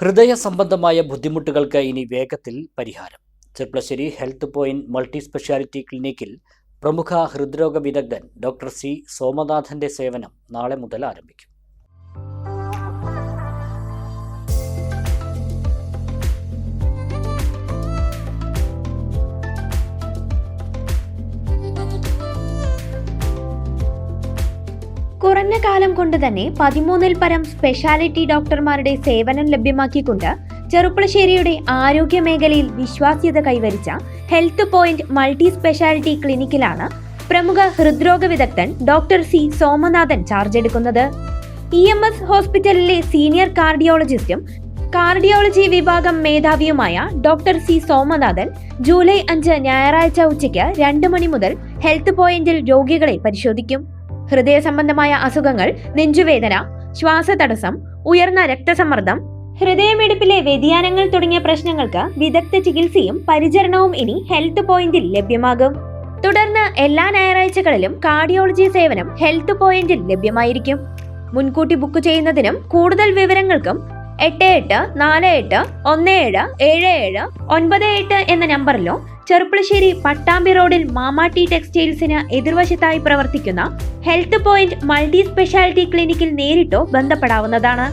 ഹൃദയ സംബന്ധമായ ബുദ്ധിമുട്ടുകൾക്ക് ഇനി വേഗത്തിൽ പരിഹാരം. Cherpulassery health point multi speciality ക്ലിനിക്കിൽ പ്രമുഖ ഹൃദ്രോഗ വിദഗ്ധൻ ഡോക്ടർ സി സോമനാഥന്റെ സേവനം നാളെ മുതൽ ആരംഭിക്കും. കുറഞ്ഞ കാലം കൊണ്ട് തന്നെ 13-ൽ പരം സ്പെഷ്യാലിറ്റി ഡോക്ടർമാരുടെ സേവനം ലഭ്യമാക്കിക്കൊണ്ട് ചെറുപ്പളശ്ശേരിയുടെ ആരോഗ്യ മേഖലയിൽ വിശ്വാസ്യത കൈവരിച്ച ഹെൽത്ത് പോയിന്റ് മൾട്ടി സ്പെഷ്യാലിറ്റി ക്ലിനിക്കിലാണ് പ്രമുഖ ഹൃദ്രോഗ വിദഗ്ധൻ ഡോക്ടർ സി സോമനാഥൻ ചാർജ് എടുക്കുന്നത്. EMS ഹോസ്പിറ്റലിലെ സീനിയർ കാർഡിയോളജിസ്റ്റും കാർഡിയോളജി വിഭാഗം മേധാവിയുമായ ഡോക്ടർ സി സോമനാഥൻ ജൂലൈ 5 ഞായറാഴ്ച ഉച്ചയ്ക്ക് 2 മണി മുതൽ ഹെൽത്ത് പോയിന്റിൽ രോഗികളെ പരിശോധിക്കും. ഹൃദയ സംബന്ധമായ അസുഖങ്ങൾ, നെഞ്ചുവേദന, ശ്വാസതടസ്സം, ഉയർന്ന രക്തസമ്മർദ്ദം, ഹൃദയമിടിപ്പിലെ വ്യതിയാനങ്ങൾ തുടങ്ങിയ പ്രശ്നങ്ങൾക്ക് വിദഗ്ധ ചികിത്സയും പരിചരണവും ഇനി ഹെൽത്ത് പോയിന്റിൽ ലഭ്യമാകും. തുടർന്ന് എല്ലാ ഞായറാഴ്ചകളിലും കാർഡിയോളജി സേവനം ഹെൽത്ത് പോയിന്റിൽ ലഭ്യമായിരിക്കും. മുൻകൂട്ടി ബുക്ക് ചെയ്യുന്നതിനും കൂടുതൽ വിവരങ്ങൾക്കും 8848177798 എന്ന നമ്പറിലോ ചെറുപ്പളശ്ശേരി പട്ടാമ്പി റോഡിൽ മാമാട്ടി ടെക്സ്റ്റൈൽസിന് എതിർവശത്തായി പ്രവർത്തിക്കുന്ന ഹെൽത്ത് പോയിന്റ് മൾട്ടി സ്പെഷ്യാലിറ്റി ക്ലിനിക്കിൽ നേരിട്ടോ ബന്ധപ്പെടാവുന്നതാണ്.